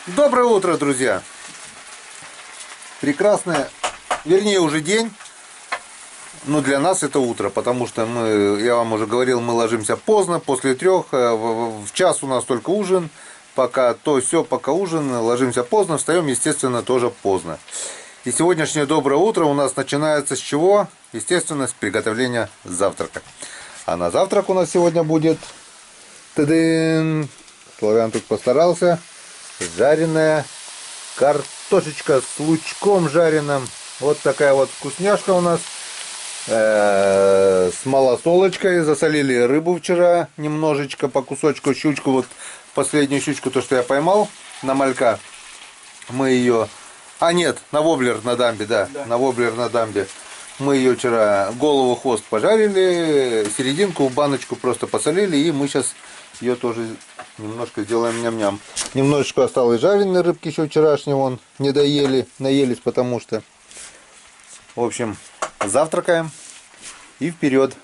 Доброе утро, друзья! Прекрасное, вернее уже день, но для нас это утро, потому что я вам уже говорил, мы ложимся поздно, после 3, в час у нас только ужин, пока ужин, ложимся поздно, встаем, естественно, тоже поздно. И сегодняшнее доброе утро у нас начинается с чего? Естественно, с приготовления завтрака. А на завтрак у нас сегодня будет, Славян тут постарался, жареная картошечка с лучком жареным. Вот такая вот вкусняшка у нас. С малосолочкой. Засолили рыбу вчера немножечко, по кусочку, щучку. Вот последнюю щучку, то, что я поймал на малька. Мы ее... на воблер на дамбе, да. На воблер на дамбе. Мы ее вчера голову, хвост пожарили, серединку в баночку просто посолили. И мы сейчас ее тоже немножко сделаем ням-ням. Немножечко осталось жареной рыбки еще вчерашнего, вон, не доели, наелись, потому что. В общем, завтракаем и вперед.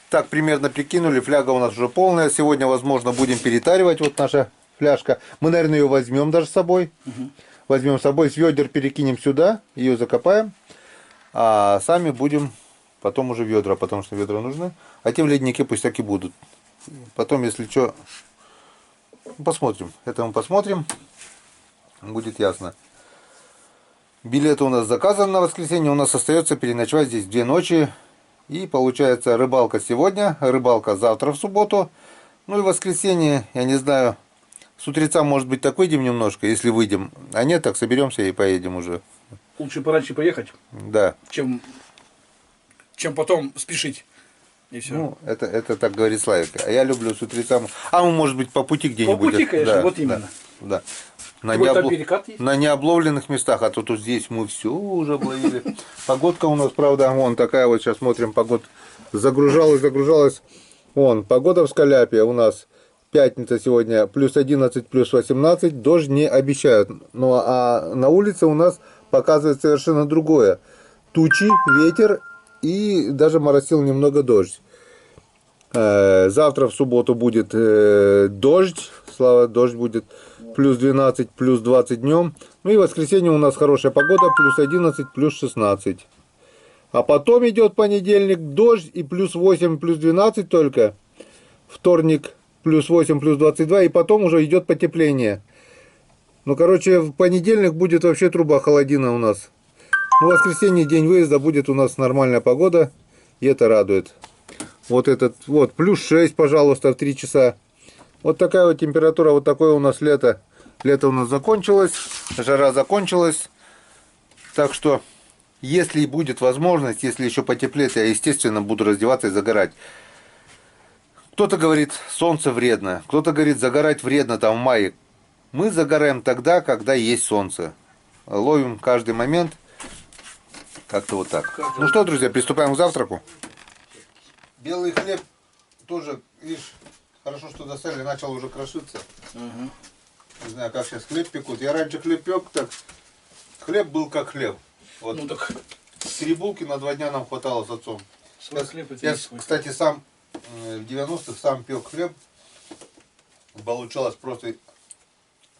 Так, примерно прикинули, фляга у нас уже полная. Сегодня, возможно, будем перетаривать. Вот наша фляжка. Мы, наверное, ее возьмем даже с собой. Возьмем с собой, с ведер перекинем сюда, ее закопаем. А сами будем потом уже ведра, потому что ведра нужны. А те в леднике пусть так и будут. Потом, если что, посмотрим. Это мы посмотрим. Будет ясно. Билеты у нас заказаны на воскресенье. У нас остается переночевать здесь 2 ночи. И получается рыбалка сегодня, рыбалка завтра в субботу. Ну и воскресенье, я не знаю, с утреца может быть так выйдем немножко, если выйдем. А нет, так соберемся и поедем уже. Лучше пораньше поехать, да, чем потом спешить. И все. Ну, это так говорит Славик. А я люблю с утреца. А мы, может быть, по пути где-нибудь. По пути, конечно, да, вот именно. Да. На необловленных местах, а то тут здесь мы все уже обловили. Погодка у нас, правда, вон такая вот, сейчас смотрим, погода загружалась. Вон, погода в Скаляпе у нас пятница сегодня плюс 11, плюс 18, дождь не обещают. Ну, а на улице у нас показывает совершенно другое. Тучи, ветер и даже моросил немного дождь. Завтра в субботу будет дождь, дождь будет плюс 12, плюс 20 днем. Ну и в воскресенье у нас хорошая погода, плюс 11, плюс 16. А потом идет понедельник, дождь и плюс 8, плюс 12 только. Вторник плюс 8, плюс 22, и потом уже идет потепление. Ну, короче, в понедельник будет вообще труба холодина у нас. Ну, в воскресенье, день выезда, будет у нас нормальная погода, и это радует. Вот этот, вот, плюс 6, пожалуйста, в 3 часа. Вот такая вот температура, вот такое у нас лето. Лето у нас закончилось, жара закончилась. Так что, если будет возможность, если еще потеплеет, я, естественно, буду раздеваться и загорать. Кто-то говорит, солнце вредно, кто-то говорит, загорать вредно там в мае. Мы загораем тогда, когда есть солнце. Ловим каждый момент. Как-то вот так. Ну что, друзья, приступаем к завтраку. Белый хлеб тоже, видишь, хорошо, что достали, начал уже крошиться. Не знаю, как сейчас хлеб пекут. Я раньше хлеб пек, так хлеб был как хлеб. Вот. Ну так. 3 булки на 2 дня нам хватало с отцом. Я, кстати, сам в 90-х сам пек хлеб. Получалось просто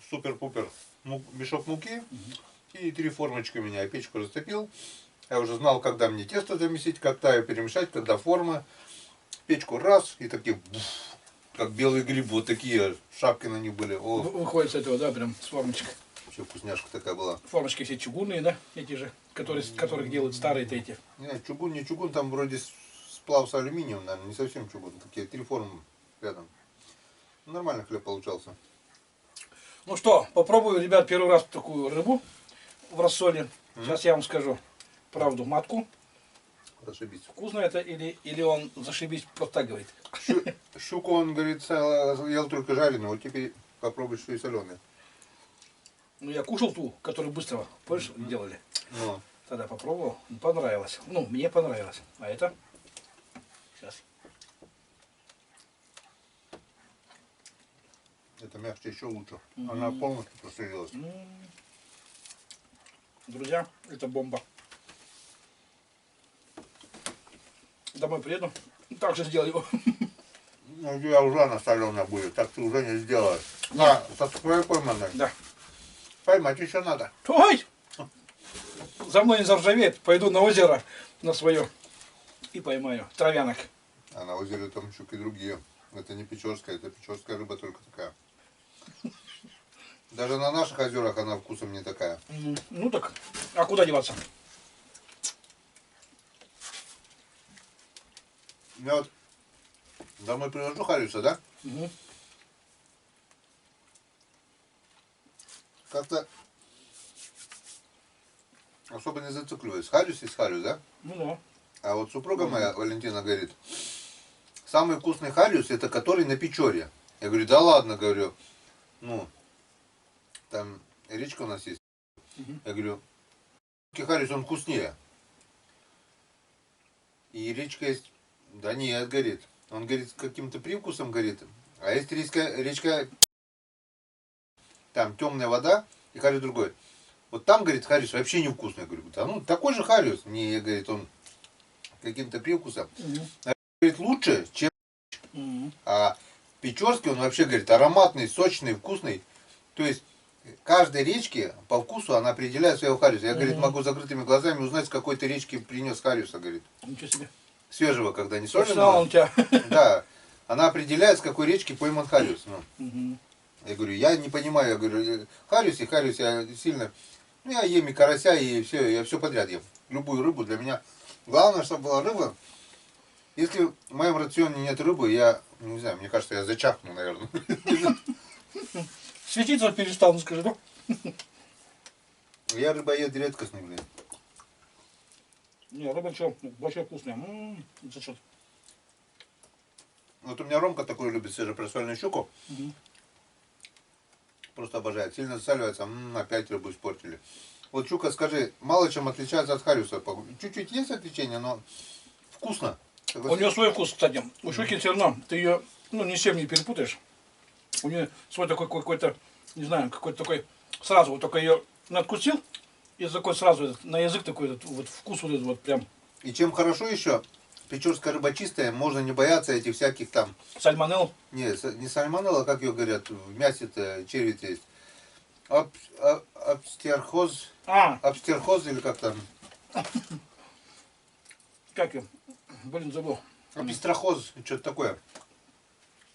супер-пупер. Мешок муки и 3 формочки у меня. Я печку растопил. Я уже знал, когда мне тесто замесить, когда ее перемешать, когда форма. Печку раз и такие, как белый гриб, вот такие шапки на них были. О. Выходит с этого, да, прям с формочкой. Вообще вкусняшка такая была. Формочки все чугунные, да, эти же, которых делают старые-то эти. Нет, чугун, не чугун, там вроде сплав с алюминием, наверное, не совсем чугун. Такие 3 формы рядом. Нормально хлеб получался. Ну что, попробую, ребят, первый раз такую рыбу в рассоле. Сейчас я вам скажу правду матку. Зашибись. Вкусно это или он зашибись просто так говорит? Щуку, он говорит, ел только жареную, вот теперь попробуй, что и соленый. Ну я кушал ту, которую быстро, помнишь, делали. Ну. Тогда попробовал, понравилось. Ну, мне понравилось. А это? Сейчас. Это мягче, еще лучше. Она полностью прострелилась. Друзья, это бомба. Домой приеду, так же сделаю. Ну, у тебя уже она соленая будет, так ты уже не сделаешь. На, со скорой пойманной. Да. Поймать еще надо. Ой! За мной не заржавеет. Пойду на озеро на свое и поймаю травянок. А на озере там щуки другие. Это не печорская, это печорская рыба только такая. Даже на наших озерах она вкусом не такая. Ну так, а куда деваться? Я вот домой привожу хариуса, да? Угу. Как-то особо не зацикливаюсь. Хариус есть хариус, да? Ну да. А вот супруга моя, Валентина, говорит, самый вкусный хариус это который на Печоре. Я говорю, да ладно, говорю, ну, там речка у нас есть. Я говорю, хариус он вкуснее. И речка есть, да нет, говорит, он говорит с каким-то привкусом, говорит, а есть речка, там темная вода и хариус другой. Вот там, говорит, хариус вообще невкусный. Я говорю, да ну такой же хариус, мне, говорит, он каким-то привкусом. Говорит, лучше, чем а печорский он вообще, говорит, ароматный, сочный, вкусный. То есть каждой речке по вкусу она определяет своего хариуса. Я, говорит, могу закрытыми глазами узнать, с какой ты речки принес хариуса, говорит. Ничего себе. Свежего, когда не Профессионал он соленого. тебя. Да. Она определяет, с какой речки пойман хариус. Ну. Я говорю, я не понимаю, я говорю, хариус я сильно. Ну, я ем и карася, и все, я все подряд ем. Любую рыбу для меня. Главное, чтобы была рыба. Если в моем рационе нет рыбы, я, не знаю, мне кажется, я зачахну, наверное. Светиться перестал, ну скажи, да? Я рыбоед редкостный, блин. Не, рыба что, вообще вкусная. Зачет. Вот у меня Ромка такой любит свежепросольную щуку. Просто обожает. Сильно засаливается, опять рыбу испортили. Вот щука, скажи, мало чем отличается от хариуса. Чуть-чуть есть отличие, но вкусно. У нее свой вкус, кстати. У щуки все равно, ты ее, ну, ни с чем не перепутаешь. У нее свой такой какой-то, не знаю, какой-то такой, сразу вот только ее надкусил, и такой сразу на язык такой вот вкус вот этот вот прям. И чем хорошо еще, печорская рыба чистая, можно не бояться этих всяких там... Сальмонелл. Не сальмонелла, как ее говорят, в мясе-то червь есть. Абстерхоз. Абстерхоз или как там? Как ее? Блин, забыл. Апистрохоз, что-то такое.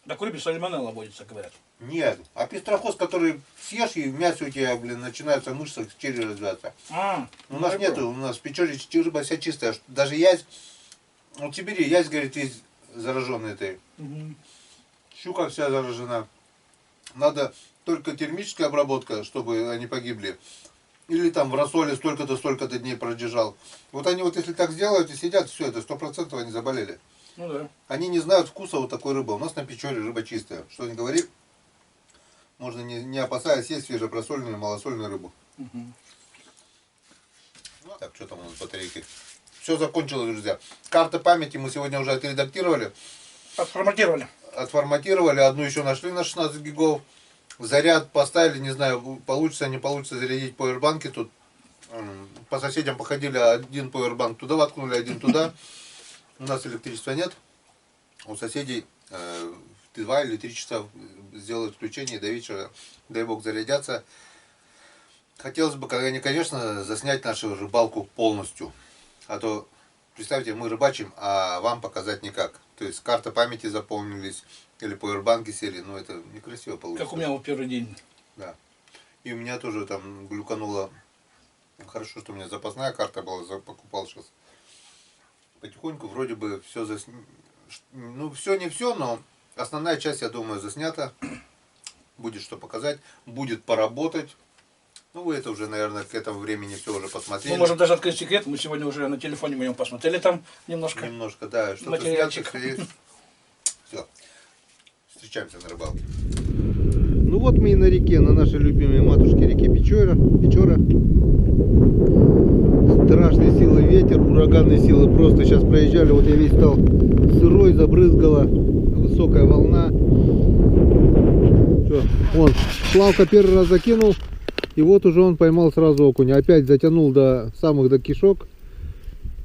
Так в рыбе сальмонелла водится, говорят. Нет, апистрохоз, который съешь, и в мясе у тебя, блин, начинаются мышцы в черви развиваться. У нас нету, у нас в Печоре рыба вся чистая. Даже ясь, вот в Сибири ясь, говорит, весь зараженный этой. Щука вся заражена. Надо только термическая обработка, чтобы они погибли. Или там в рассоле столько-то дней продержал. Вот они вот если так сделают и сидят, все, это 100% они заболели. Ну да. Они не знают вкуса вот такой рыбы. У нас на Печоре рыба чистая. Что ни говори, можно не опасаясь есть свежепросольную, малосольную рыбу. Так, что там у нас батарейки? Все закончилось, друзья. Карта памяти мы сегодня уже отредактировали. Отформатировали. Отформатировали. Одну еще нашли на 16 гигов. Заряд поставили, не знаю, получится, не получится зарядить пауэрбанки. Тут по соседям походили, один пауэрбанк туда воткнули, один туда. У нас электричества нет. У соседей 2 или 3 часа сделают включение, до вечера, дай бог, зарядятся. Хотелось бы, конечно, заснять нашу рыбалку полностью. А то, представьте, мы рыбачим, а вам показать никак. То есть карта памяти заполнились, или пауэрбанки сели, но это некрасиво получится. Как у меня вот первый день. Да. И у меня тоже там глюкануло. Хорошо, что у меня запасная карта была, покупал сейчас. Потихоньку вроде бы все ну все не все, но основная часть, я думаю, заснята. Будет что показать, будет поработать. Ну вы это уже, наверное, к этому времени все уже посмотрели. Мы можем даже открыть секрет, мы сегодня уже на телефоне моем посмотрели там немножко. Немножко, да, что-то материальчик. Все. Встречаемся на рыбалке. Ну вот мы и на реке, на нашей любимой матушке реке Печора. Страшной силы ветер, ураганной силы. Просто сейчас проезжали, вот я весь стал сырой, забрызгала, высокая волна. Все, вон, Славка первый раз закинул, и вот уже он поймал сразу окуня. Опять затянул до кишок.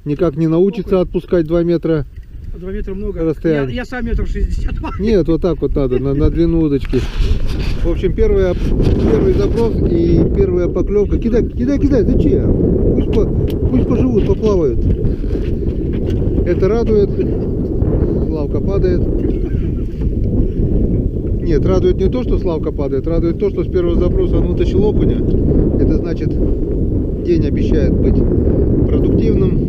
Никак не научится отпускать 2 метра. 2 метра много. Расстояние. Я сам 1,60 м. Нет, вот так вот надо, на длину удочки. В общем, первый заброс и первая поклевка. Кидай, зачем? Пусть поживут, поплавают. Это радует. Славка падает. Нет, радует не то, что Славка падает, радует то, что с первого заброса он вытащил окуня. Это значит, день обещает быть продуктивным.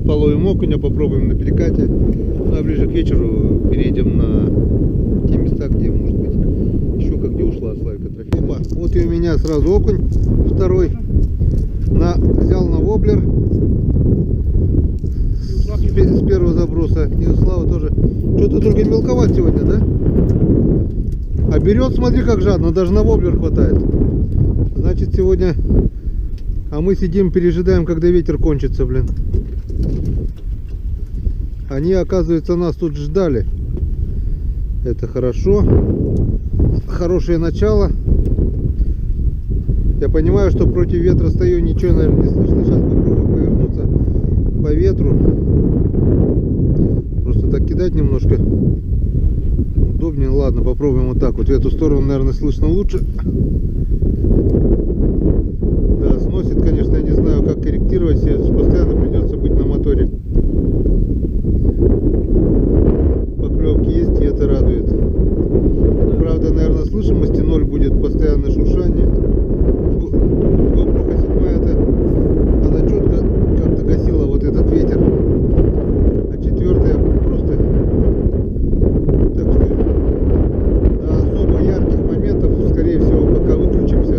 Половим окуня, попробуем на перекате. Ну а ближе к вечеру перейдем на те места, где может быть щука, где ушла Славика трофей. Опа, вот и у меня сразу окунь второй. Взял на воблер с первого заброса. И у Славы тоже. Что-то только мелковат сегодня, да? А берет, смотри, как жадно, даже на воблер хватает. Значит, сегодня... А мы сидим, пережидаем, когда ветер кончится, блин. Они, оказывается, нас тут ждали. Это хорошо. Хорошее начало. Я понимаю, что против ветра стою, ничего, наверное, не слышно. Сейчас попробую повернуться по ветру. Просто так кидать немножко удобнее. Ладно, попробуем вот так вот. В эту сторону, наверное, слышно лучше. Да, сносит, конечно, я не знаю, как корректировать. Постоянно придется быть на моторе. Поклевки есть, и это радует. Правда, наверное, слышимости 0 будет, постоянное шуршание. GoPro 7 это, она четко как-то гасила вот этот ветер. А 4-я просто... Так что до особо ярких моментов, скорее всего, пока выключимся.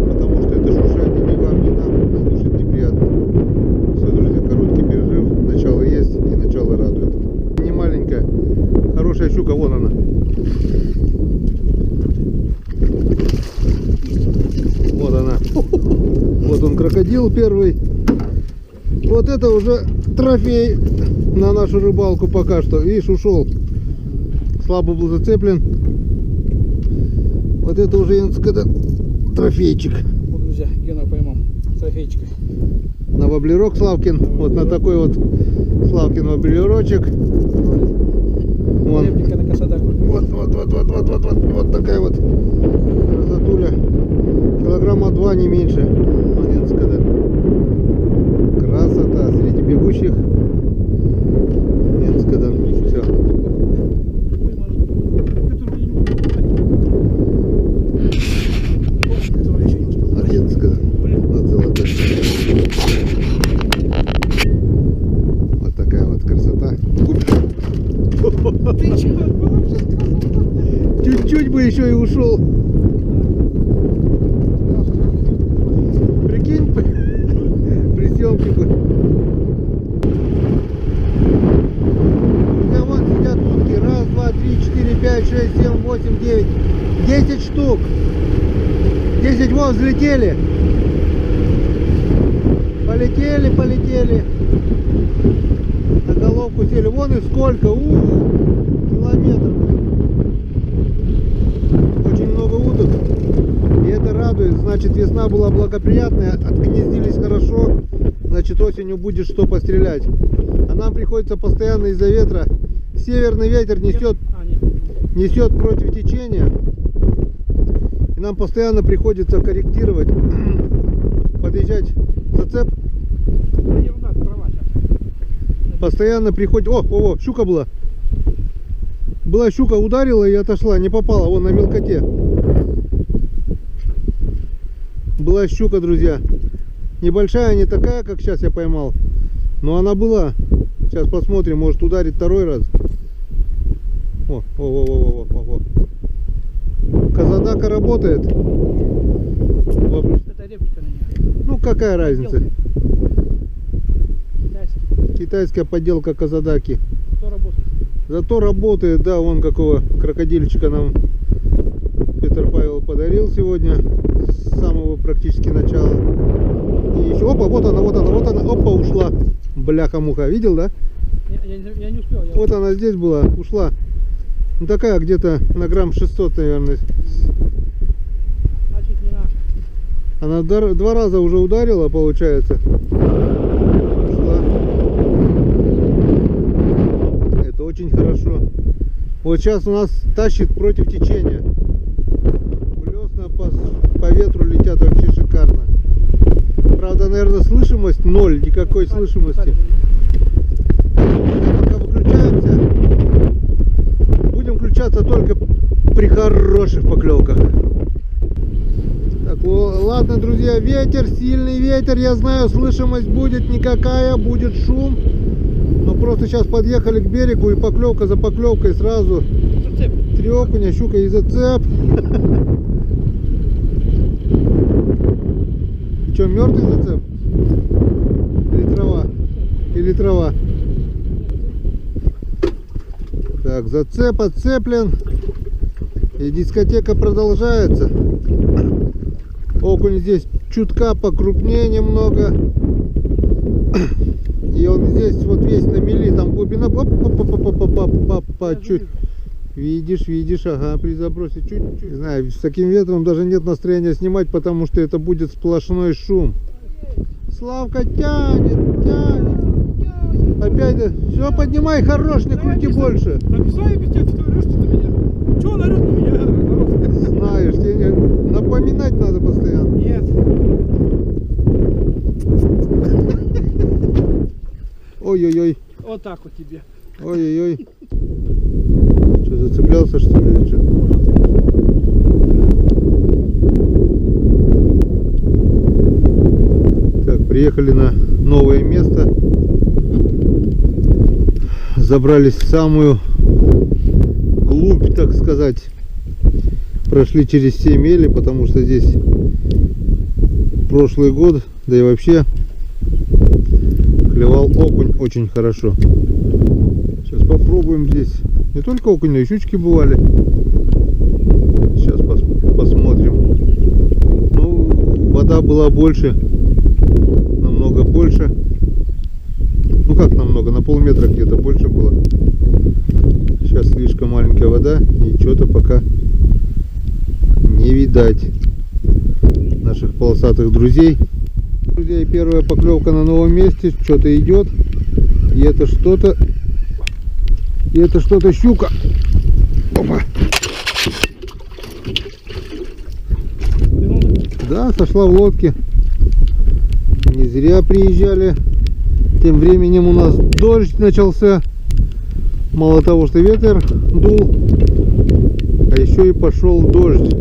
Потому что это шуршание ни вам, ни нам слушать неприятно. Все, друзья, короткий перерыв. Начало есть и начало радует. Не маленькая, хорошая щука, вон она. Вот она. Вот он, крокодил первый. Вот это уже трофей на нашу рыбалку пока что. Видишь, ушел. Слабо был зацеплен. Вот это уже трофейчик. Вот, друзья, Гена поймал трофейчика. На воблерок Славкин. Вот на такой вот Славкин воблерочек. Вон. Реплика на косодаку. Вот такая вот красотуля. Килограмма 2, не меньше. Монетская. Красота среди бегущих. Монетская. Все. Монетская. Вот золотая. Вот такая вот красота. Чуть-чуть бы еще и ушел. Прикинь, при съемке бы. Друзья, вон сидят утки. 1, 2, 3, 4, 5, 6, 7, 8, 9. 10 штук. 10 вон взлетели. Полетели. На головку сели. Вон и сколько. Километров. Очень много уток. И это радует. Значит, весна была благоприятная. Отгнездились хорошо. Значит, осенью будет что пострелять. А нам приходится постоянно из-за ветра. Северный ветер несет против течения. И нам постоянно приходится корректировать. Подъезжать зацеп. Постоянно приходит... О, щука была. Была щука, ударила и отошла, не попала, вон на мелкоте. Была щука, друзья. Небольшая, не такая, как сейчас я поймал. Но она была. Сейчас посмотрим, может ударить второй раз. О. Казадака работает. Это реплика на нее. Ну какая разница? Китайский. Китайская подделка казадаки. Кто работает? Зато работает, да, вон какого крокодильчика нам Петр Павел подарил сегодня. С самого практически начала. И еще, опа, вот она, опа, ушла. Бляха-муха, видел, да? Я не успел. Вот она здесь была, ушла. Ну такая где-то на грамм 600, наверное. Значит, не наша. Она 2 раза уже ударила, получается. Ушла. Это очень хорошо. Вот сейчас у нас тащит против течения. по ветру летят вообще шикарно. Правда, наверное, слышимость ноль, никакой слышимости. Пока выключаемся, будем включаться только при хороших поклевках. Так, ладно, друзья, ветер, сильный ветер, я знаю, слышимость будет никакая, будет шум. Но просто сейчас подъехали к берегу, и поклевка за поклевкой сразу. Зацеп. 3 окуня, щука и зацеп. И что, мертвый зацеп? Или трава? Или трава? Так, зацеп отцеплен. И дискотека продолжается. Окунь здесь чутка покрупнее немного. И он здесь вот весь на мели, там глубина. Чуть. Видишь, ага, при забросе чуть-чуть. Не знаю, с таким ветром даже нет настроения снимать, потому что это будет сплошной шум. Славка тянет. Опять, все, поднимай, хорош, не крути больше. Написали без тебя, что орешь ты на меня. Чего он орет на меня? Народ? Знаешь, тебе напоминать надо постоянно. Нет. Ой-ой-ой. Вот так вот тебе. Ой-ой-ой. Что, зацеплялся, что ли? Или что? Так, приехали на новое место. Забрались в самую глубь, так сказать. Прошли через все мели, потому что здесь прошлый год, да и вообще клевал окунь очень хорошо. Сейчас попробуем здесь. Не только окунь, но и щучки бывали. Сейчас посмотрим. Ну, вода была больше, намного больше. Ну как намного, на полметра где-то больше было. Сейчас слишком маленькая вода, и что-то пока не видать наших полосатых друзей. Друзья, первая поклевка на новом месте, что-то идет. И это что-то щука. Опа. Да, сошла в лодке. Не зря приезжали. Тем временем у нас дождь начался. Мало того, что ветер дул, а еще и пошел дождь.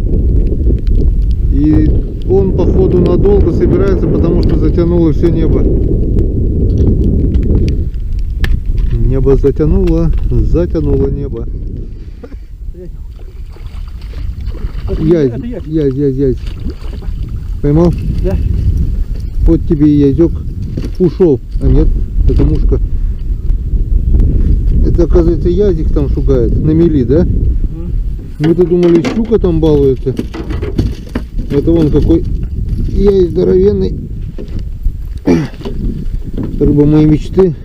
И он, походу, надолго собирается, потому что затянуло все небо. Небо затянуло небо. Язь. Поймал? Да. Вот тебе и язек. Ушел. А нет, это мушка. Это, оказывается, язик там шугает. На мели, да? Мы-то думали, щука там балуется. Это вон какой язь здоровенный. Рыба моей мечты.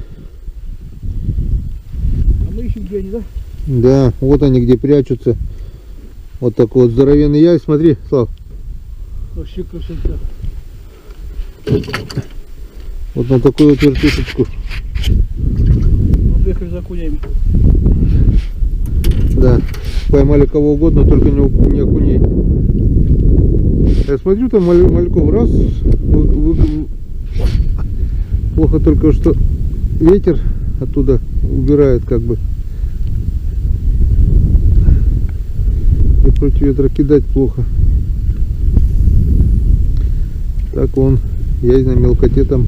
А мы ищем, где они, да? Да, вот они где прячутся. Вот такой вот здоровенный язь. Смотри, Слав. Вообще красота. Вот на такую вот вертушечку. Мы приехали за окунями. Да, поймали кого угодно, только не окуней. Я смотрю, там мальков раз. Плохо только, что ветер оттуда убирает как бы. И против ветра кидать плохо. Так вон, язь на мелкоте там.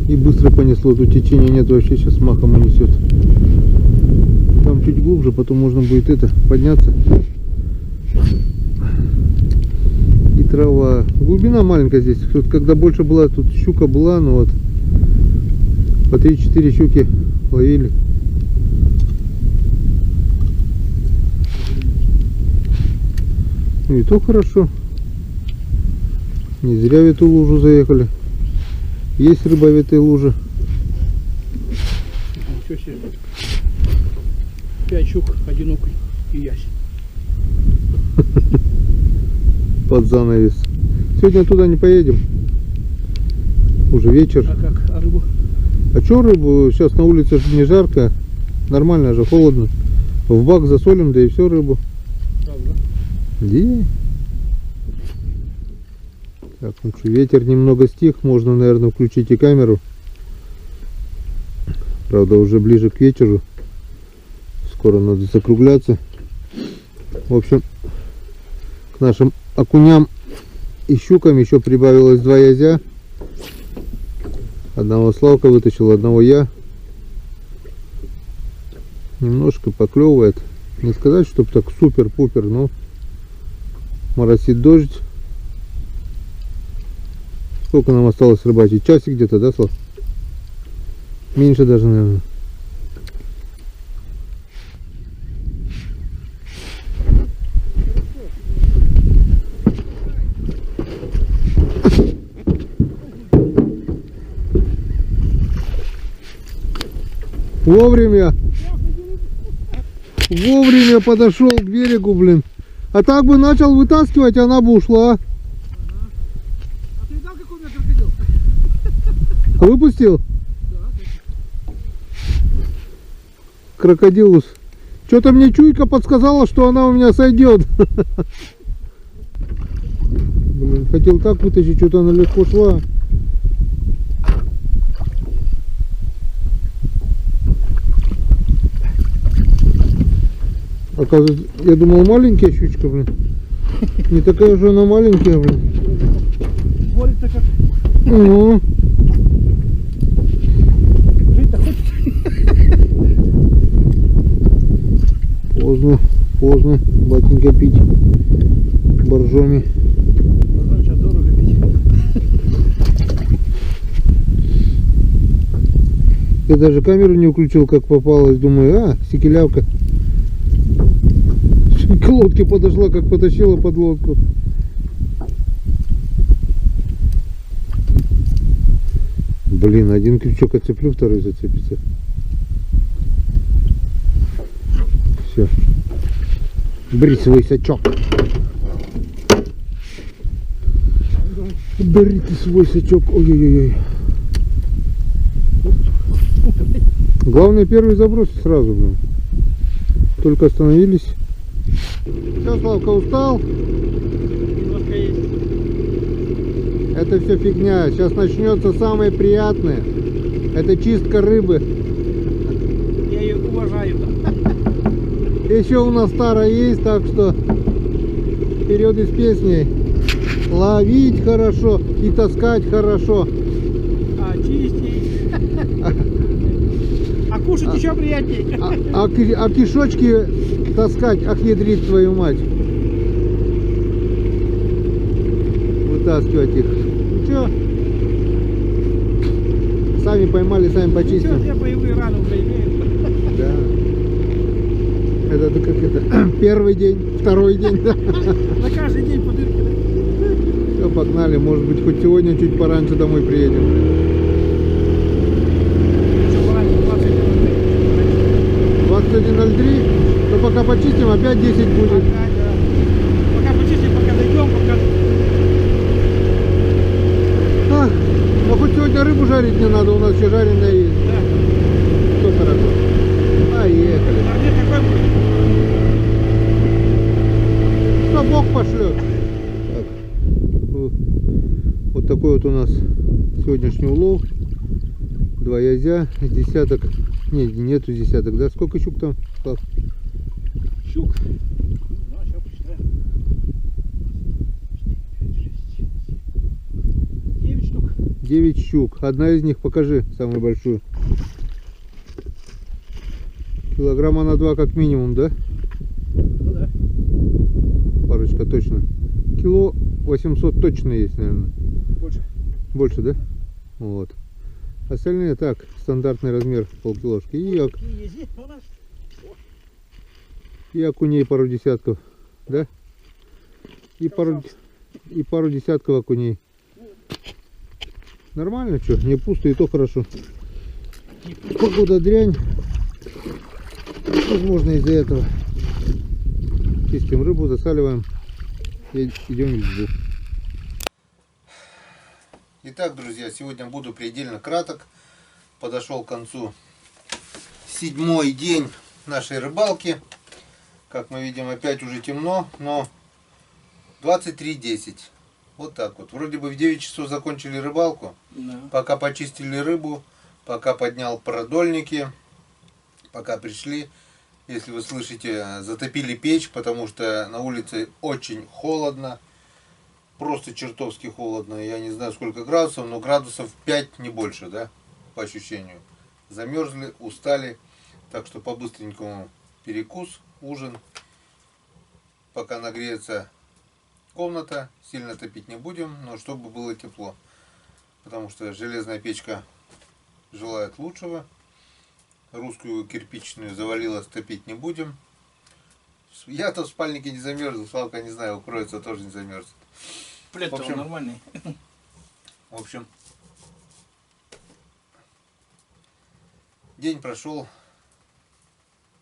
И быстро понесло, тут течения нет, вообще сейчас махом унесет. Там чуть глубже, потом можно будет это подняться. И трава. Глубина маленькая здесь. Тут, когда больше была, тут щука была, но вот по 3-4 щуки ловили. Ну и то хорошо. Не зря в эту лужу заехали. Есть рыба в этой луже. Ничего себе. 5 щук, 1 окунь и ясь. Под занавес. Сегодня туда не поедем. Уже вечер. А как? А рыбу? А что рыбу? Сейчас на улице не жарко. Нормально же, холодно. В бак засолим, да и все рыбу. Правда? Где? Так, ну что, ветер немного стих, можно, наверное, включить и камеру. Правда, уже ближе к вечеру. Скоро надо закругляться. В общем, к нашим окуням и щукам еще прибавилось 2 язя. Одного Славка вытащил, одного я. Немножко поклевывает. Не сказать, чтобы так супер-пупер, но моросит дождь. Сколько нам осталось рыбачить? Часик где-то, да, Слав? Меньше даже, наверное. Вовремя подошел к берегу, блин. А так бы начал вытаскивать, она бы ушла. А ты видал, какой у меня крокодил? Выпустил? Крокодилус. Что-то мне чуйка подсказала, что она у меня сойдет. Блин, хотел так вытащить, что-то она легко шла. Оказывается, я думал, маленькая щучка, блин. Не такая уже она маленькая, блин. Борется как... Угу. Жить-то хочет. Поздно, батенька, пить боржоми. Боржоми сейчас дорого пить. Я даже камеру не включил, как попалась. Думаю, сикелявка. К лодке подошла, как потащила под лодку. Блин, один крючок отцеплю, второй зацепится. Все. Бритвый сачок. Берите свой сачок. Ой-ой-ой. Главное, первый заброс сразу, блин. Только остановились. Все, Славка, устал? Немножко есть. Это все фигня. Сейчас начнется самое приятное. Это чистка рыбы. Я ее уважаю. Еще у нас старая есть, так что вперед из песней. Ловить хорошо и таскать хорошо. А чистить. А кушать еще приятнее. А кишочки таскать, ах, ядрит твою мать. Вытаскивать их. Ничего. Сами поймали, сами почистим. Ничего, я боевые раны уже имею. Да. Это как это? Первый день, второй день, да? На каждый день по дырке, да? Все, погнали. Может быть, хоть сегодня чуть пораньше домой приедем. Что, пораньше 21:03. Но пока почистим, опять 10 будет. Пока, да. Пока почистим, пока дойдем, пока... Ах, ну хоть сегодня рыбу жарить не надо, у нас еще жареная есть. Да. Все хорошо. Поехали. А нет, такой будет. Что Бог пошлет. Так. Вот такой вот у нас сегодняшний улов. 2 язя, с десяток. Нет, нету десяток, да? Сколько щук там? Слав? Щук. Ну, сейчас посчитаем. 9 штук. 9 щук. Одна из них, покажи, самую большую. Килограмма на 2 как минимум, да? Ну да. Парочка точно. Кило 800 точно есть, наверное. Больше. Больше, да? Вот. Остальные так, стандартный размер полкилошки. И Ези у нас. и окуней пару десятков, да? И пару десятков окуней. Нормально, что? Не пусто, и то хорошо. Погода дрянь. Возможно, из-за этого. Чистим рыбу, засаливаем и идем в избу. Итак, друзья, сегодня буду предельно краток. Подошел к концу 7-й день нашей рыбалки. Как мы видим, опять уже темно, но 23:10. Вот так вот. Вроде бы в 9 часов закончили рыбалку. Да. Пока почистили рыбу, пока поднял продольники, пока пришли. Если вы слышите, затопили печь, потому что на улице очень холодно. Просто чертовски холодно. Я не знаю сколько градусов, но градусов 5 не больше, да, по ощущению. Замерзли, устали. Так что по-быстренькому перекус, ужин. Пока нагреется комната, сильно топить не будем, но чтобы было тепло. Потому что железная печка желает лучшего. Русскую кирпичную завалилась, топить не будем. Я-то в спальнике не замерз, Славка, не знаю, укроется, тоже не замерз. Плед-то В общем, нормальный. В общем, день прошел.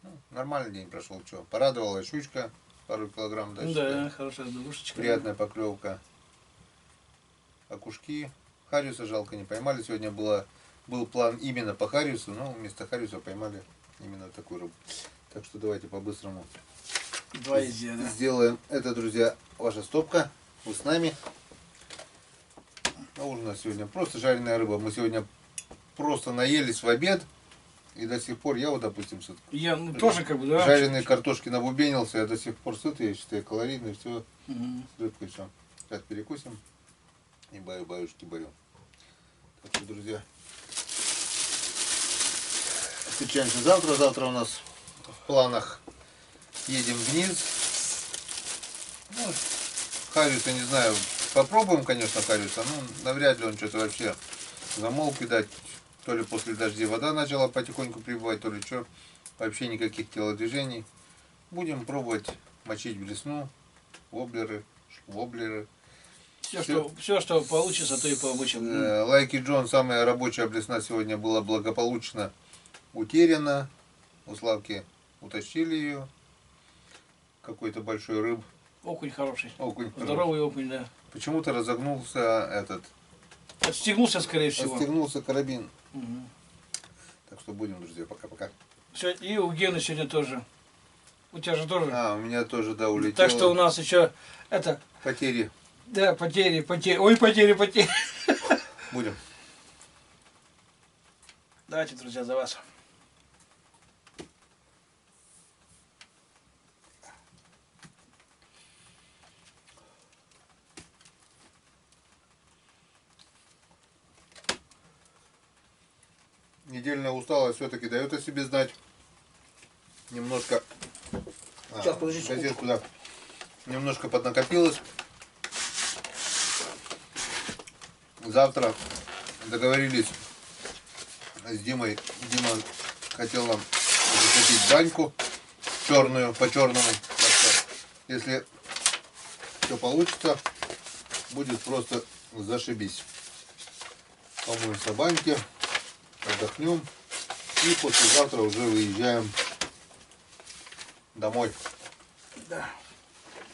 Ну, нормальный день прошел. Что, порадовала щучка, пару килограмм дальше. Да, хорошая душечка. Приятная поклевка. Окушки. Хариуса жалко не поймали. Сегодня был план именно по хариусу, но вместо хариуса поймали именно такую рыбу. Так что давайте по-быстрому Два изделия, да. сделаем. Это, друзья, ваша стопка. Вы с нами. На ужин у нас сегодня просто жареная рыба. Мы сегодня просто наелись в обед. И до сих пор я вот, допустим, Я тоже как бы, да. жареные картошки набубенился. Я до сих пор сытый, я считаю, калорийный. Все, Мгм. с рыбкой все. Сейчас перекусим. И баюшки баю. Так что, друзья, встречаемся завтра. Завтра у нас в планах едем вниз. Ну, хариуса не знаю. Попробуем, конечно, хариуса. Ну, навряд ли он что-то вообще замолк, видать. То ли после дождей вода начала потихоньку прибывать, то ли что. Вообще никаких телодвижений. Будем пробовать мочить блесну, воблеры, воблеры. Все, что получится, то и получим. Лайки Джон, самая рабочая блесна сегодня была благополучно утеряна. У Славки утащили ее. Какой-то большой рыб. Окунь хороший. Окунь. Здоровый окунь, да. Почему-то разогнулся Отстегнулся, скорее всего. отстегнулся карабин. Мгм. Так что будем, друзья, пока-пока. И у Гены сегодня тоже. У тебя же тоже. У меня тоже, да, улетело. Так что у нас еще это, Потери. да, потери. Ой, потери. Будем. Давайте, друзья, за вас. Недельная усталость все-таки дает о себе знать. Немножко... Сейчас, подождите, газетку, да. Немножко поднакопилось. Завтра договорились с Димой. Дима хотел нам закатить баньку черную, по черному. Так что, если все получится, будет просто зашибись. Помоемся в баньке, отдохнем. И послезавтра уже выезжаем домой. Да.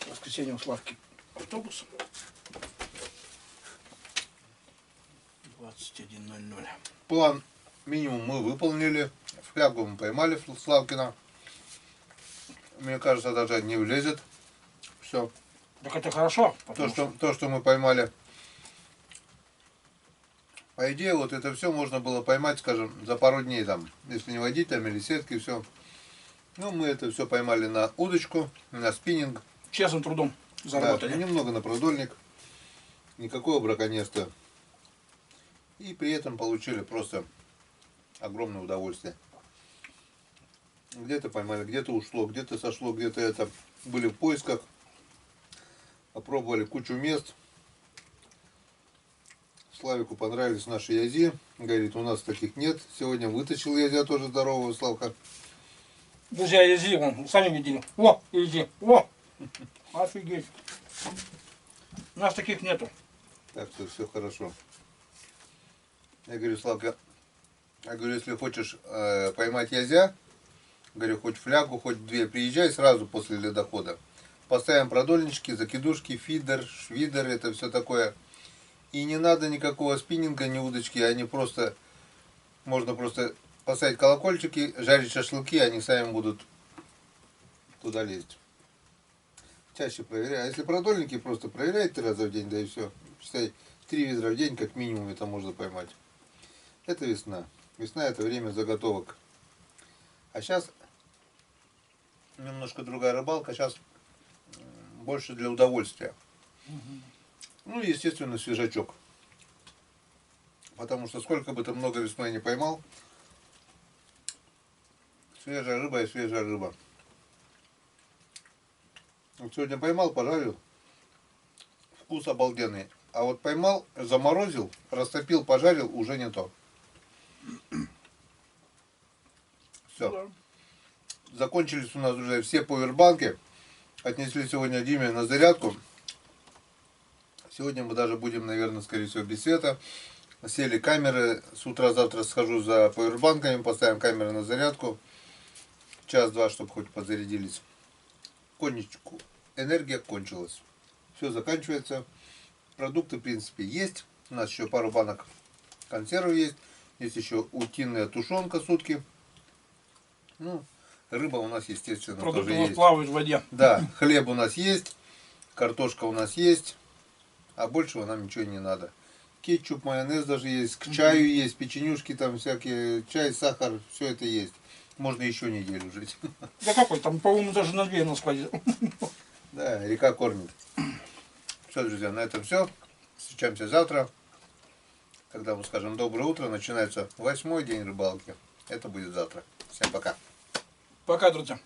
В воскресенье у Славки автобус. 21:00. План минимум мы выполнили. Флягу мы поймали Славкина. Мне кажется, даже не влезет. Все. Так это хорошо. То, что мы поймали. По идее, вот это все можно было поймать, скажем, за пару дней там. Если не водить там или сетки, все. Ну, мы это все поймали на удочку, на спиннинг. Честным трудом заработали. Да, немного на продольник. Никакого браконьерства. И при этом получили просто огромное удовольствие. Где-то поймали, где-то ушло, где-то сошло, где-то это. Были в поисках. Попробовали кучу мест. Славику понравились наши язи. Говорит, у нас таких нет. Сегодня вытащил язя тоже здорового, Славка. Друзья, езди, вон, сами видели. О, езди, о! Офигеть. У нас таких нету. Так что все хорошо. Я говорю, Славка, я говорю, если хочешь поймать язя, говорю, хоть флягу, хоть две, приезжай сразу после ледохода. Поставим продольнички, закидушки, фидер, швидер, это все такое. И не надо никакого спиннинга, ни удочки, они просто, можно просто поставить колокольчики, жарить шашлыки, они сами будут туда лезть. Чаще проверяй. А если продольники, просто проверяй 3 раза в день, да и все. Считай, 3 ведра в день как минимум это можно поймать. Это весна. Весна это время заготовок. А сейчас немножко другая рыбалка. Сейчас больше для удовольствия. Ну, естественно, свежачок. Потому что сколько бы ты много весной не поймал, свежая рыба и свежая рыба. Вот сегодня поймал, пожарил, вкус обалденный. А вот поймал, заморозил, растопил, пожарил, уже не то. Все. Да. Закончились у нас уже все повербанки. Отнесли сегодня Диме на зарядку. Сегодня мы даже будем, наверное, скорее всего, без света. Сели камеры. С утра завтра схожу за повербанками, поставим камеры на зарядку. Час-два, чтобы хоть подзарядились. Конечку. Энергия кончилась. Все заканчивается. Продукты, в принципе, есть. У нас еще пару банок консервы есть. Есть еще утиная тушенка сутки. Ну, рыба у нас, естественно, Продукты тоже у нас есть. плавают в воде. Да, хлеб у нас есть. Картошка у нас есть. А большего нам ничего не надо. Кетчуп, майонез даже есть. К чаю есть. Печенюшки там всякие. Чай, сахар. Все это есть. Можно еще неделю жить. Да какой там, по-моему, даже на 2 на складе. Да, река кормит. Все, друзья, на этом все. Встречаемся завтра. Когда мы скажем доброе утро, начинается 8-й день рыбалки. Это будет завтра. Всем пока. Пока, друзья.